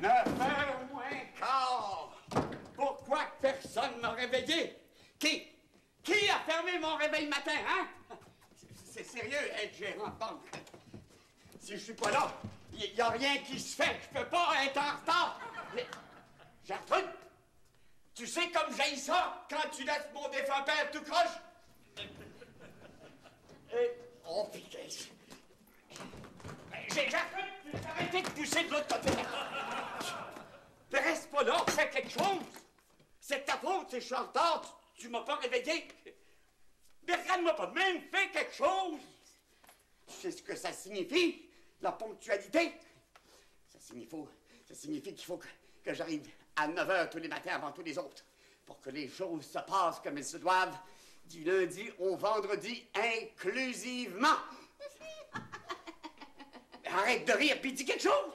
9h moins quart. Pourquoi personne m'a réveillé? Qui a fermé mon réveil matin, hein? C'est sérieux, être gérant de banque. Si je suis pas là, il n'y a rien qui se fait. Je peux pas être en retard. Mais, Gertrude, tu sais comme j'aille ça quand tu laisses mon défunt père tout croche? Oh, putain. Gertrude, tu peux arrêter de pousser de l'autre côté. Mais reste pas là, fais quelque chose. C'est ta faute si je suis en retard. Tu m'as pas réveillé. Mais regarde-moi pas de même, fais quelque chose. Tu sais ce que ça signifie, la ponctualité? Ça signifie qu'il faut que j'arrive à 9h tous les matins avant tous les autres pour que les choses se passent comme elles se doivent du lundi au vendredi inclusivement. Arrête de rire puis dis quelque chose.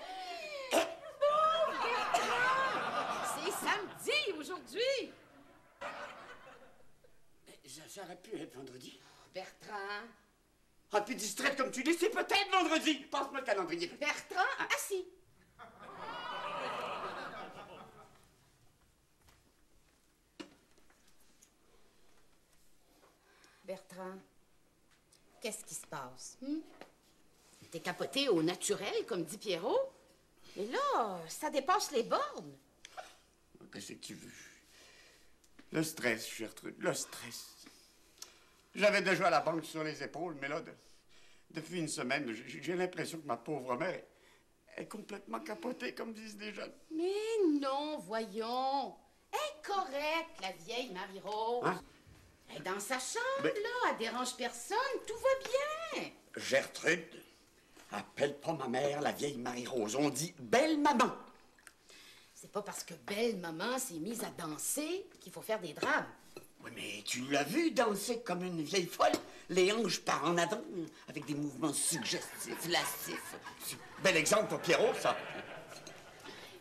C'est samedi aujourd'hui. Ça aurait pu être vendredi. Bertrand. Ah, puis distraite comme tu dis, c'est peut-être vendredi. Passe-moi le calendrier. Bertrand, assis. Bertrand, qu'est-ce qui se passe? T'es capoté au naturel, comme dit Pierrot. Mais là, ça dépasse les bornes. Qu'est-ce que tu veux? Le stress, Gertrude, le stress. J'avais déjà la banque sur les épaules, mais là, depuis une semaine, j'ai l'impression que ma pauvre mère est complètement capotée, comme disent les jeunes. Mais non, voyons. Elle est correcte, la vieille Marie-Rose. Hein? Elle est dans sa chambre, là. Elle dérange personne. Tout va bien. Gertrude, appelle pas ma mère la vieille Marie-Rose. On dit belle maman. C'est pas parce que belle maman s'est mise à danser qu'il faut faire des drames. Oui, mais tu l'as vu danser comme une vieille folle, les hanches par en avant, avec des mouvements suggestifs, lascifs. Bel exemple pour Pierrot, ça.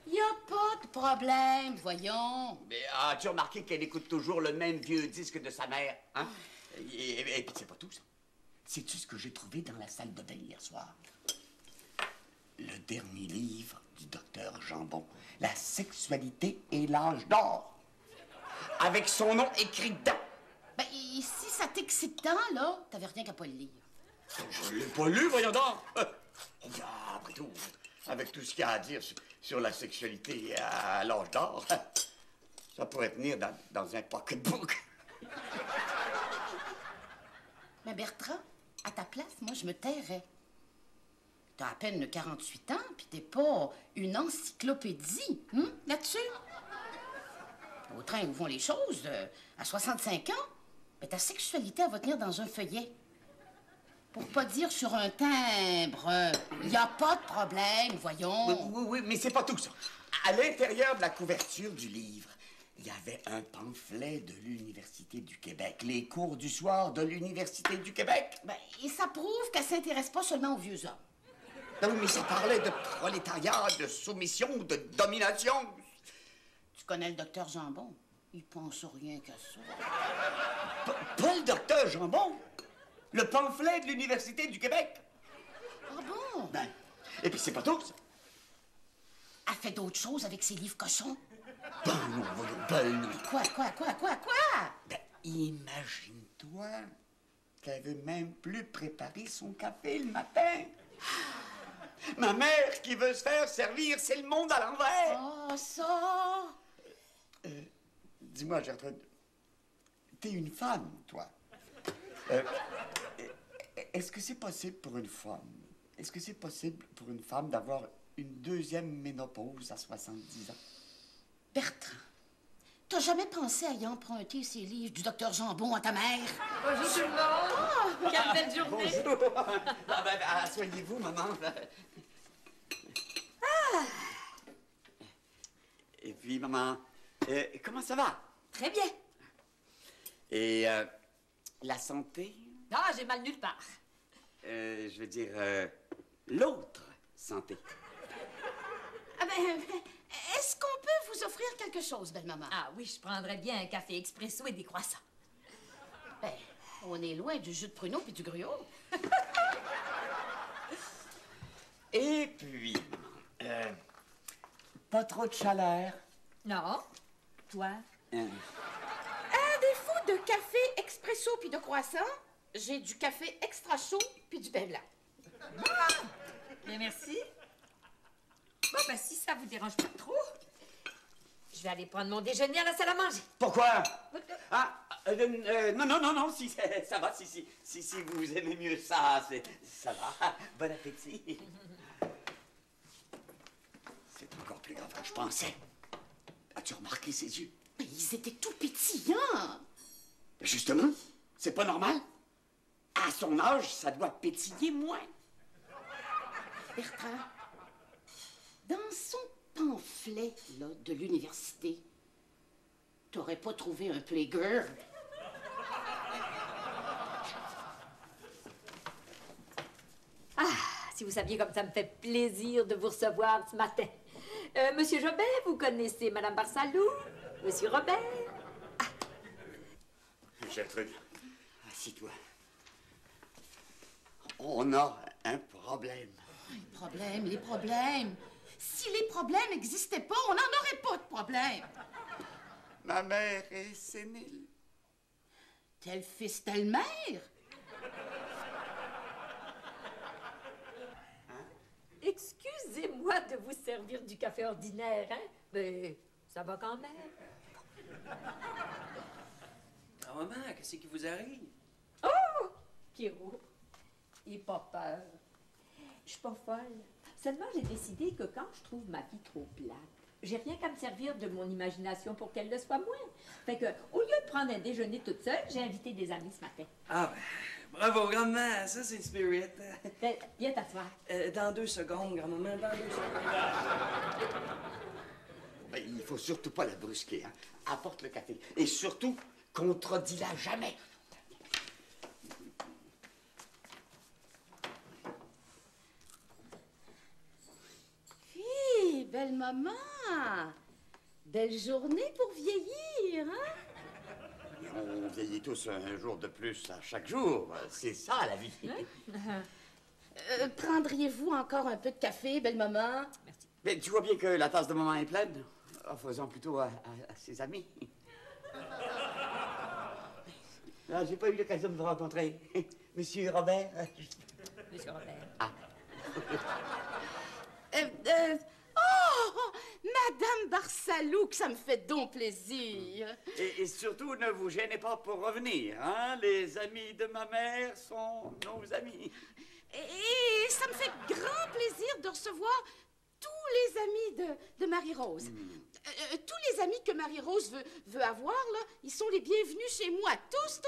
Y a pas de problème, voyons. Mais as-tu remarqué qu'elle écoute toujours le même vieux disque de sa mère, hein? Et puis c'est pas tout, ça. Sais-tu ce que j'ai trouvé dans la salle de bain hier soir? Le dernier livre du docteur Jambon, La sexualité et l'âge d'or. Avec son nom écrit dedans. Ben, si ça t'excite tant, là, t'avais rien qu'à pas le lire. Je l'ai pas lu, voyons donc. Après tout, avec tout ce qu'il y a à dire sur la sexualité à l'âge d'or, ça pourrait tenir dans un pocketbook. Mais Bertrand, à ta place, moi, je me tairais. T'as à peine 48 ans, puis t'es pas une encyclopédie, là-dessus. Au train où vont les choses, à 65 ans, ben, ta sexualité, elle va tenir dans un feuillet. Pour pas dire sur un timbre. Y a pas de problème, voyons. Oui, mais c'est pas tout, ça. À l'intérieur de la couverture du livre, il y avait un pamphlet de l'Université du Québec, les cours du soir de l'Université du Québec. Ben, et ça prouve qu'elle s'intéresse pas seulement aux vieux hommes. Non, mais ça parlait de prolétariat, de soumission, de domination. Tu connais le docteur Jambon? Il pense rien qu'à ça. Pas le docteur Jambon. Le pamphlet de l'Université du Québec. Ah bon? Ben, et puis c'est pas tout, ça. Elle fait d'autres choses avec ses livres cochons. Ben non, voyons, ben non. Quoi? Ben, imagine-toi qu'elle veut même plus préparer son café le matin. Ma mère qui veut se faire servir, c'est le monde à l'envers. Oh, ça! Dis-moi, Gertrude, t'es une femme, toi. Est-ce que c'est possible pour une femme? Est-ce que c'est possible pour une femme d'avoir une deuxième ménopause à 70 ans? Bertrand, t'as jamais pensé à y emprunter ces livres du docteur Jambon à ta mère? Bonjour tout le monde! Oh, quelle belle journée! Bonjour! Soignez-vous, maman. Et puis, maman, comment ça va? Très bien. Et la santé? Ah, j'ai mal nulle part. Je veux dire, l'autre santé. Ah ben, est-ce qu'on peut vous offrir quelque chose, belle-maman? Ah oui, je prendrais bien un café expresso et des croissants. Ben, on est loin du jus de pruneau puis du gruau. Et puis, Pas trop de chaleur? Non. Toi? À défaut de café expresso puis de croissant, j'ai du café extra chaud puis du pain blanc. Bien, merci. Bon, ben, si ça vous dérange pas trop, je vais aller prendre mon déjeuner à la salle à manger. Pourquoi? Non, si, ça va, si vous aimez mieux ça, ça va. Bon appétit. C'est encore plus grave que je pensais. As-tu remarqué ses yeux? Mais ils étaient tout pétillants. Justement, c'est pas normal. À son âge, ça doit pétiller moins. Bertrand, dans son pamphlet là, de l'université, t'aurais pas trouvé un playgirl? Ah, si vous saviez comme ça me fait plaisir de vous recevoir ce matin. Monsieur Jobin, vous connaissez Madame Barsalou? Monsieur Robert? Gertrude, assis-toi. On a un problème. Les problèmes. Si les problèmes n'existaient pas, on n'en aurait pas de problème. Ma mère est sénile. Tel fils, telle mère. Excusez-moi de vous servir du café ordinaire, hein? Mais ça va quand même. Ah, maman, qu'est-ce qui vous arrive? Oh! Pierrot, n'aie pas peur. Je suis pas folle. Seulement, j'ai décidé que quand je trouve ma vie trop plate, j'ai rien qu'à me servir de mon imagination pour qu'elle le soit moins. Fait que, au lieu de prendre un déjeuner toute seule, j'ai invité des amis ce matin. Ah, ben, bravo, grand-maman, ça, c'est le spirit. Ben, viens t'asseoir. Dans 2 secondes, grand-maman, dans 2 secondes. Ben, il faut surtout pas la brusquer, hein. Apporte le café. Et surtout, contredis-la jamais. Hé, belle maman. Belle journée pour vieillir, hein? On vieillit tous un jour de plus à chaque jour. C'est ça, la vie. Prendriez-vous encore un peu de café, belle maman? Merci. Mais tu vois bien que la tasse de maman est pleine. Faisons plutôt à ses amis. Ah, j'ai pas eu l'occasion de vous rencontrer. Monsieur Robert. Monsieur Robert. Ah. Oh, Madame Barsalou, que ça me fait donc plaisir. Et surtout, ne vous gênez pas pour revenir, hein? Les amis de ma mère sont nos amis. Et ça me fait grand plaisir de recevoir tous les amis de Marie-Rose. Tous les amis que Marie-Rose veut avoir, là, ils sont les bienvenus chez moi. Tous.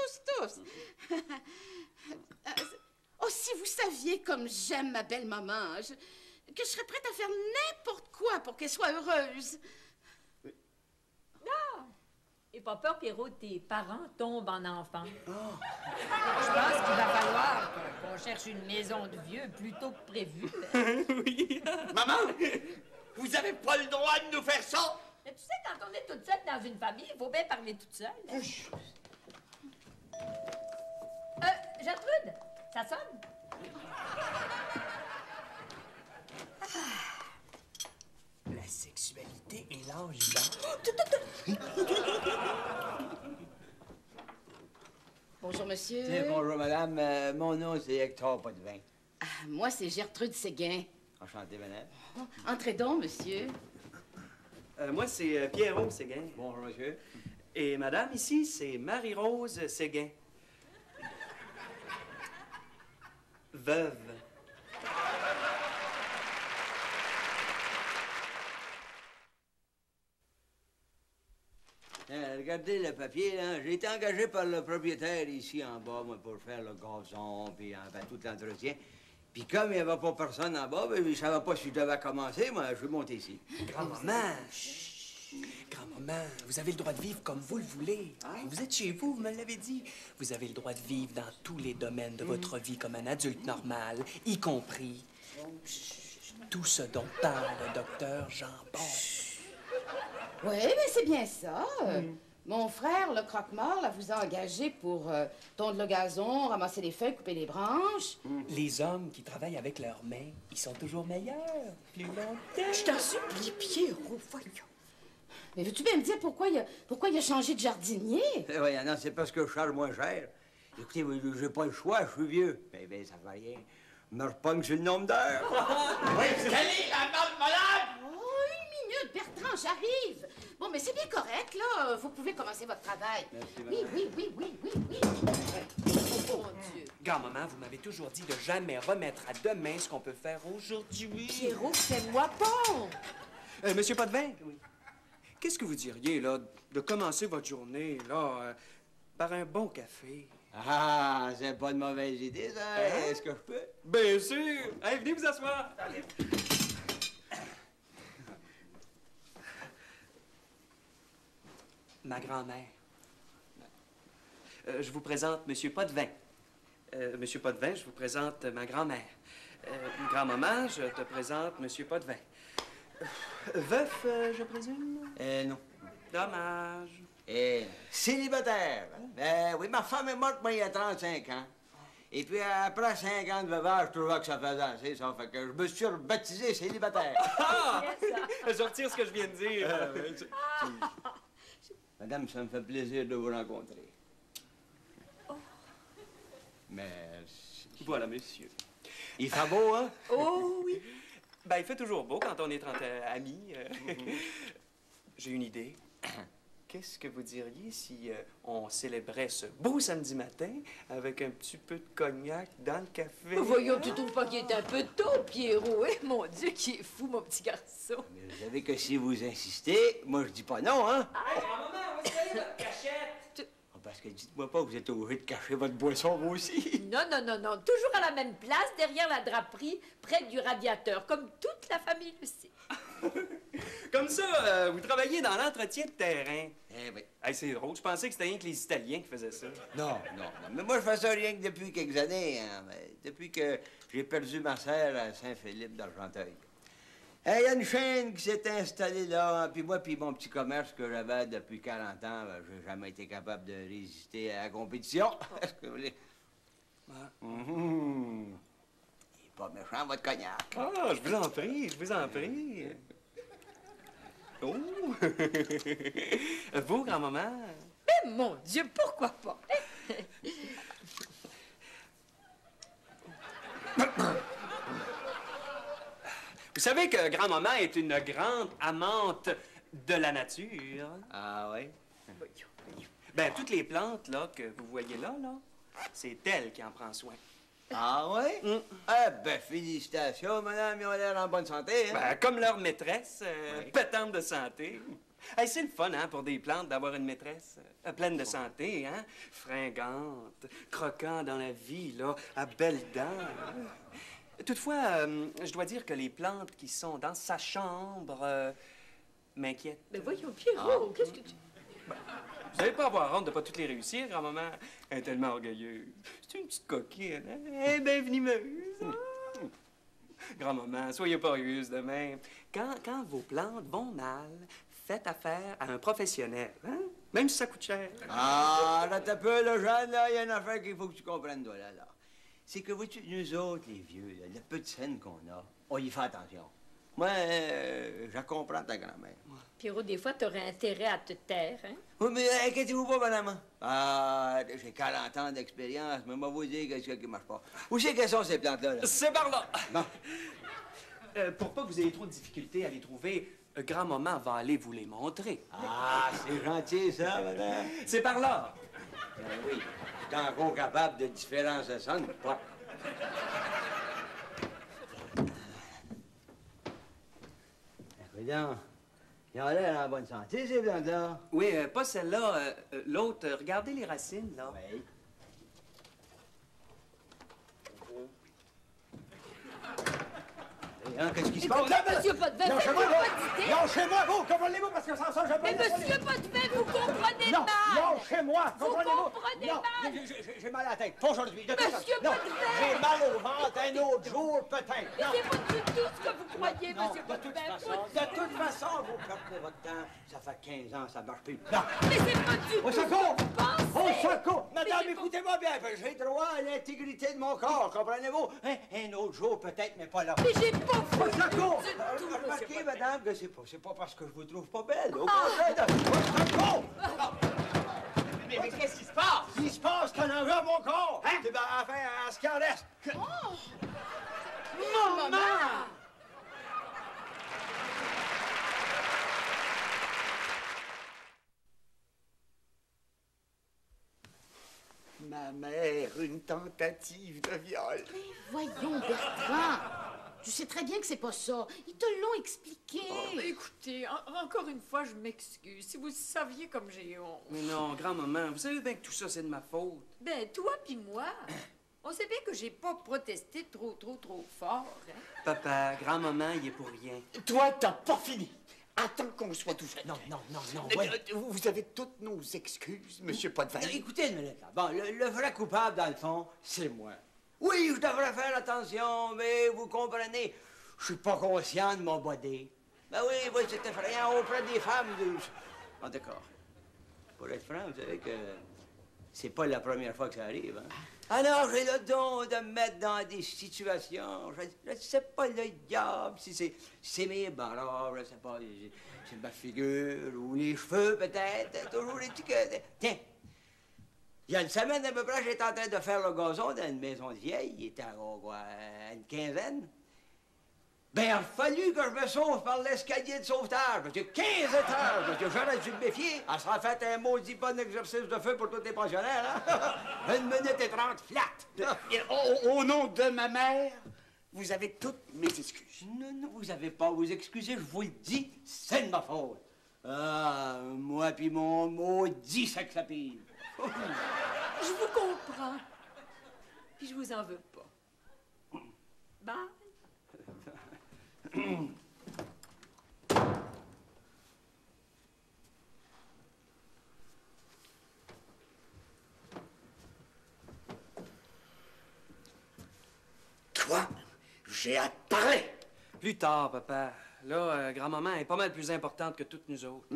Oh, si vous saviez comme j'aime ma belle-maman, que je serais prête à faire n'importe quoi pour qu'elle soit heureuse. Ah! Et pas peur, Pierrot, tes parents tombent en enfant. Je pense qu'il va falloir qu'on cherche une maison de vieux plus tôt que prévu. Oui. Maman, vous avez pas le droit de nous faire ça. Mais tu sais, quand on est toute seule dans une famille, il faut bien parler toute seule. Gertrude, ça sonne? La sexualité et l'âge d'âge. Bonjour, monsieur. Tiens, bonjour, madame. Mon nom, c'est Hector Potvin. Ah, moi, c'est Gertrude Séguin. Enchanté, madame. Entrez donc, monsieur. Moi, c'est Pierrot Séguin. Bonjour, monsieur. Et madame, ici, c'est Marie-Rose Séguin. Veuve. Regardez le papier, là. J'ai été engagé par le propriétaire ici en bas, moi, pour faire le gazon, puis enfin, tout l'entretien. Puis comme il n'y avait pas personne en bas, ben, je ne savais pas si je devais commencer, moi, je suis monté ici. Grand-maman, chut. Grand-maman, vous avez le droit de vivre comme vous le voulez. Vous êtes chez vous, vous me l'avez dit. Vous avez le droit de vivre dans tous les domaines de votre vie comme un adulte normal, y compris tout ce dont parle le docteur Jean-Paul. Oui, mais c'est bien ça. Mon frère, le croque-mort, là, vous a engagé pour tondre le gazon, ramasser les feuilles, couper les branches. Les hommes qui travaillent avec leurs mains, ils sont toujours meilleurs, plus longtemps. Je t'en supplie, Pierrot, voyons. Mais veux-tu bien me dire pourquoi il a changé de jardinier? Oui, non, c'est parce que je charge moins cher. Écoutez, j'ai pas le choix, je suis vieux. Mais ben, ça va rien. Je me repogne sur le nombre d'heures. Oui, allez, la dame malade! Oh, une minute, Bertrand, j'arrive. Bon, mais c'est bien correct, là. Vous pouvez commencer votre travail. Merci, Oui. Oh, mon Dieu. Grand-maman, vous m'avez toujours dit de jamais remettre à demain ce qu'on peut faire aujourd'hui. Pierrot, fais-moi pont! Monsieur Potvin? Oui. Qu'est-ce que vous diriez, là, de commencer votre journée, là, par un bon café? Ah, c'est pas une mauvaise idée, ça. Est-ce que je peux? Bien sûr! Allez, venez vous asseoir. Ma grand-mère. Je vous présente Monsieur Potvin. Monsieur Potvin, je vous présente ma grand-mère. Grand-maman, je te présente Monsieur Potvin. Veuf, je présume? Non. Dommage. Célibataire. Oui, ma femme est morte, moi, il y a 35 ans. Et puis, après 5 ans de veuvage, je trouvais que ça faisait assez, ça. Fait que je me suis rebaptisé célibataire. Ah! Je retire ce que je viens de dire. Madame, ça me fait plaisir de vous rencontrer. Merci. Voilà, monsieur. Il fait beau, hein? Oh oui! Ben, il fait toujours beau quand on est entre amis. J'ai une idée. Qu'est-ce que vous diriez si on célébrait ce beau samedi matin avec un petit peu de cognac dans le café? Voyons, tu trouves pas qu'il est un peu tôt, Pierrot? Eh, mon Dieu, qui est fou, mon petit garçon. Mais vous savez que si vous insistez, moi, je dis pas non, hein? Hey, maman, où est-ce qu'elle est votre cachette? Parce que dites-moi pas que vous êtes obligé de cacher votre boisson, vous aussi. Non, toujours à la même place, derrière la draperie, près du radiateur, comme toute la famille le sait. Comme ça, vous travaillez dans l'entretien de terrain. Eh oui. Hey, c'est drôle, je pensais que c'était rien que les Italiens qui faisaient ça. Non. Mais moi, je fais ça rien que depuis quelques années, hein. Depuis que j'ai perdu ma sœur à Saint-Philippe d'Argenteuil. Il y a une chaîne qui s'est installée là, hein, puis moi, puis mon petit commerce que j'avais depuis 40 ans, ben, j'ai jamais été capable de résister à la compétition. Est-ce que vous voulez? Ouais. Il est pas méchant, votre cognac. Ah, je vous en prie. Oh! Vous, grand-maman? Eh, mon Dieu, pourquoi pas? Vous savez que grand-maman est une grande amante de la nature. Ah oui? Ben, toutes les plantes, là, que vous voyez là, c'est elle qui en prend soin. Ah oui? Eh ben, félicitations, madame, ils ont l'air en bonne santé, hein? Ben, comme leur maîtresse, Oui. pétante de santé. Hey, c'est le fun, hein, pour des plantes, d'avoir une maîtresse pleine de santé, hein? Fringante, croquant dans la vie, là, à belles dents. Toutefois, je dois dire que les plantes qui sont dans sa chambre m'inquiètent. Mais voyons, Pierrot, qu'est-ce que tu... Vous n'allez pas avoir honte de pas toutes les réussir, grand-maman. Elle est tellement orgueilleuse. C'est une petite coquine, hein? Elle est bien venimeuse. Grand-maman, soyez pas orgueilleuse de même. Quand vos plantes vont mal, faites affaire à un professionnel, hein? Même si ça coûte cher. Ah, là, t'as peu, le jeune, là, il y a une affaire qu'il faut que tu comprennes, toi, là. C'est que, vois-tu, nous autres, les vieux, là, la petite scène qu'on a, on y fait attention. Moi, je comprends ta grand-mère. Pierrot, des fois, t'aurais intérêt à te taire, hein? Oui, mais inquiétez-vous pas, madame. Ah, j'ai 40 ans d'expérience, mais moi, vous dire qu'est-ce qui marche pas. Où c'est qu'elles sont, ces plantes-là, là? C'est par là. Bon. Pour pas que vous ayez trop de difficultés à les trouver, grand-maman va aller vous les montrer. Ah, c'est gentil, ça, madame. C'est par là. Ben oui, je suis encore capable de différencier ça, mais pas. Voyons, ils ont l'air en bonne santé, ces plantes-là. Oui, pas celle-là. L'autre, regardez les racines, là. Oui. Hein, qu'est-ce qui se passe? Monsieur Potvin, Non, faites-moi là. pas d'idée! Non, Lâchez-moi, vous, comprenez-vous, parce que sans ça, je peux... Mais monsieur Potvin, vous comprenez Non, mal! lâchez-moi, Vous comprenez-vous? comprenez Non, mal! j'ai mal à la tête, pas aujourd'hui. De toute façon. Monsieur Non, Potvin! j'ai mal au ventre un autre jour, peut-être. Mais Non. c'est pas du tout ce que vous croyez, Non, monsieur de toute Potvin. façon, vous perdez votre temps. Ça fait 15 ans, ça marche plus. Non. Mais c'est pas du Au tout ce secours! que vous pensez! Au secours! Madame, j'ai pas- écoutez-moi bien. J'ai droit à l'intégrité de mon corps, comprenez-vous? Un autre jour, peut-être, mais pas là. Mais j'ai pas Au voulu secours! du tout, monsieur Remarquez, Potvin. madame, que c'est pas parce que je vous trouve pas belle. Au contraire, au secours! Mais qu'est-ce qui se passe? Il se passe qu'un envers à mon corps! Hein? Eh ben, enfin, à ce qu'il en reste. Maman! Ma mère, une tentative de viol. Voyons, Bertrand. Tu sais très bien que c'est pas ça. Ils te l'ont expliqué. Écoutez, encore une fois, je m'excuse. Si vous saviez comme j'ai honte. Mais non, grand-maman, vous savez bien que tout ça, c'est de ma faute. Ben, toi puis moi, on sait bien que j'ai pas protesté trop fort. Hein? Papa, grand-maman, il est pour rien. Toi, t'as pas fini. Attends qu'on soit tout fait. Non, Vous avez toutes nos excuses, monsieur Potvin. Écoutez une minute, là. Bon, le vrai coupable, dans le fond, c'est moi. Oui, je devrais faire attention, mais vous comprenez, je suis pas conscient de mon body. Ben oui, c'est effrayant auprès des femmes. Bon, d'accord. Pour être franc, vous savez que c'est pas la première fois que ça arrive, hein? Alors, j'ai le don de me mettre dans des situations. Je sais pas le diable, si c'est mes bras, je sais pas, c'est ma figure ou les cheveux, peut-être. Toujours est-il que... Tiens, il y a une semaine à peu près, j'étais en train de faire le gazon dans une maison de vieille. Il était à une quinzaine. Ben, il a fallu que je me sauve par l'escalier de sauvetage. Parce que 15 étages, parce que j'aurais dû me méfier. Elle s'en fait un maudit bon exercice de feu pour tous les pensionnaires, hein? 1 minute et 30 flat. Au nom de ma mère, vous avez toutes mes excuses. Non, vous avez pas à vous excuser, je vous le dis, c'est de ma faute. Ah, moi puis mon maudit sexapile. Je vous comprends. Puis je vous en veux pas. Bye. Toi, j'ai à te parler. Plus tard, papa. Là, grand-maman est pas mal plus importante que toutes nous autres.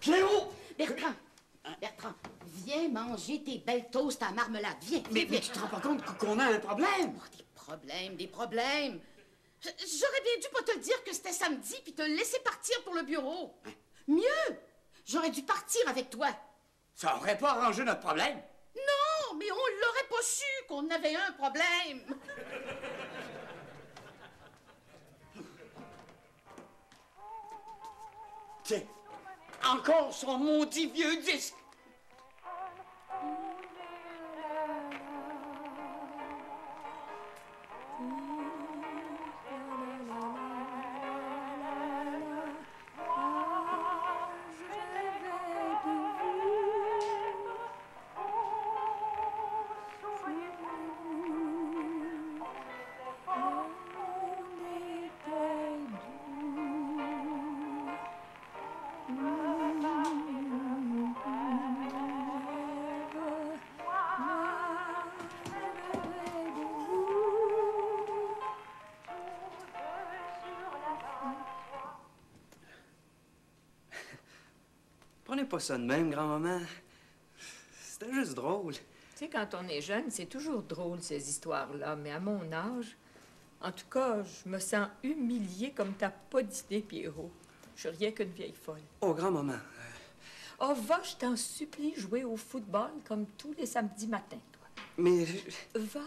Cléo! Bertrand, Bertrand, viens manger tes belles toasts à marmelade. Viens, Mais viens. tu te rends pas compte qu'on a un problème? Oh, des problèmes, des problèmes. J'aurais bien dû pas te le dire que c'était samedi puis te laisser partir pour le bureau. Mieux, j'aurais dû partir avec toi. Ça aurait pas arrangé notre problème? Non, mais on l'aurait pas su qu'on avait un problème. Tiens, encore son maudit vieux disque. Prenez pas ça de même, grand-maman. C'était juste drôle. Tu sais, quand on est jeune, c'est toujours drôle, ces histoires-là. Mais à mon âge, en tout cas, je me sens humiliée comme t'as pas d'idée, Pierrot. Je suis rien qu'une vieille folle. Oh, grand-maman. Oh, va, je t'en supplie, jouer au football comme tous les samedis matins, toi. Mais... Va.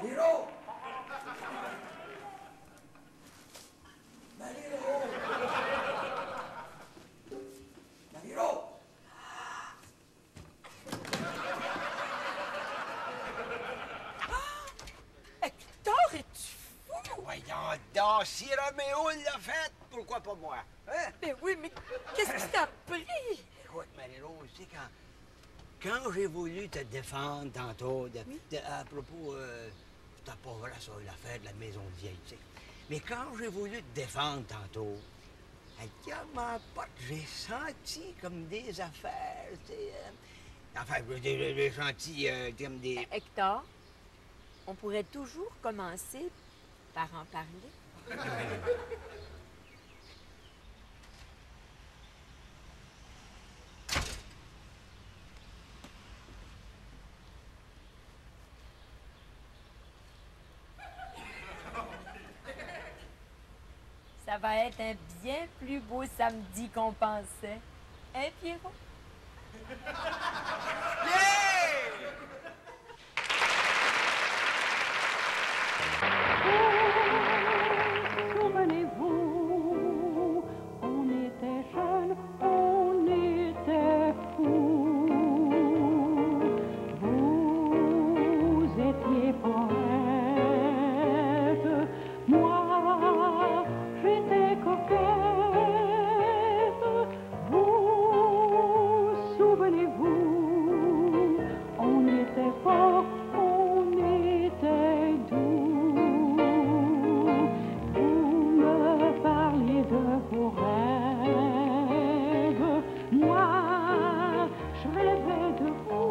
Maliro! Maliro! Maliro! Hector, es-tu fou? Voyons donc, si Roméo l'a fait, pourquoi pas moi? Hein? Ben oui, mais qu'est-ce qui t'a pris? Écoute, Maliro, tu sais, quand j'ai voulu te défendre tantôt, à propos, t'as pas vrai sur l'affaire de la maison vieille, tu sais. Mais quand j'ai voulu te défendre tantôt, à ma porte, j'ai senti comme des affaires, tu sais. Enfin, j'ai senti comme des... Hector, on pourrait toujours commencer par en parler. Ça va être un bien plus beau samedi qu'on pensait. Hein, Pierrot? Souvenez-vous, on était jeunes, on était fous. Vous étiez poète, moi j'étais coquette. Vous, souvenez-vous, on était fort, on était doux. Vous me parliez de vos rêves, moi je rêvais de vous.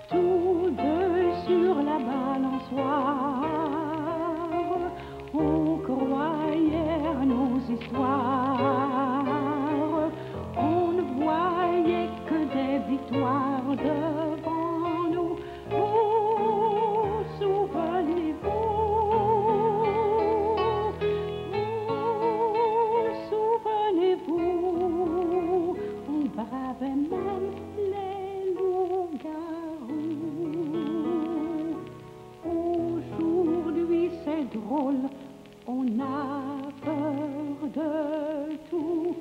Tous deux sur la balançoire, on croyait à nos histoires. On ne voyait que des victoires devant nous. Vous souvenez-vous, on bravait même les loups-garous. Aujourd'hui c'est drôle, on a peur de tout.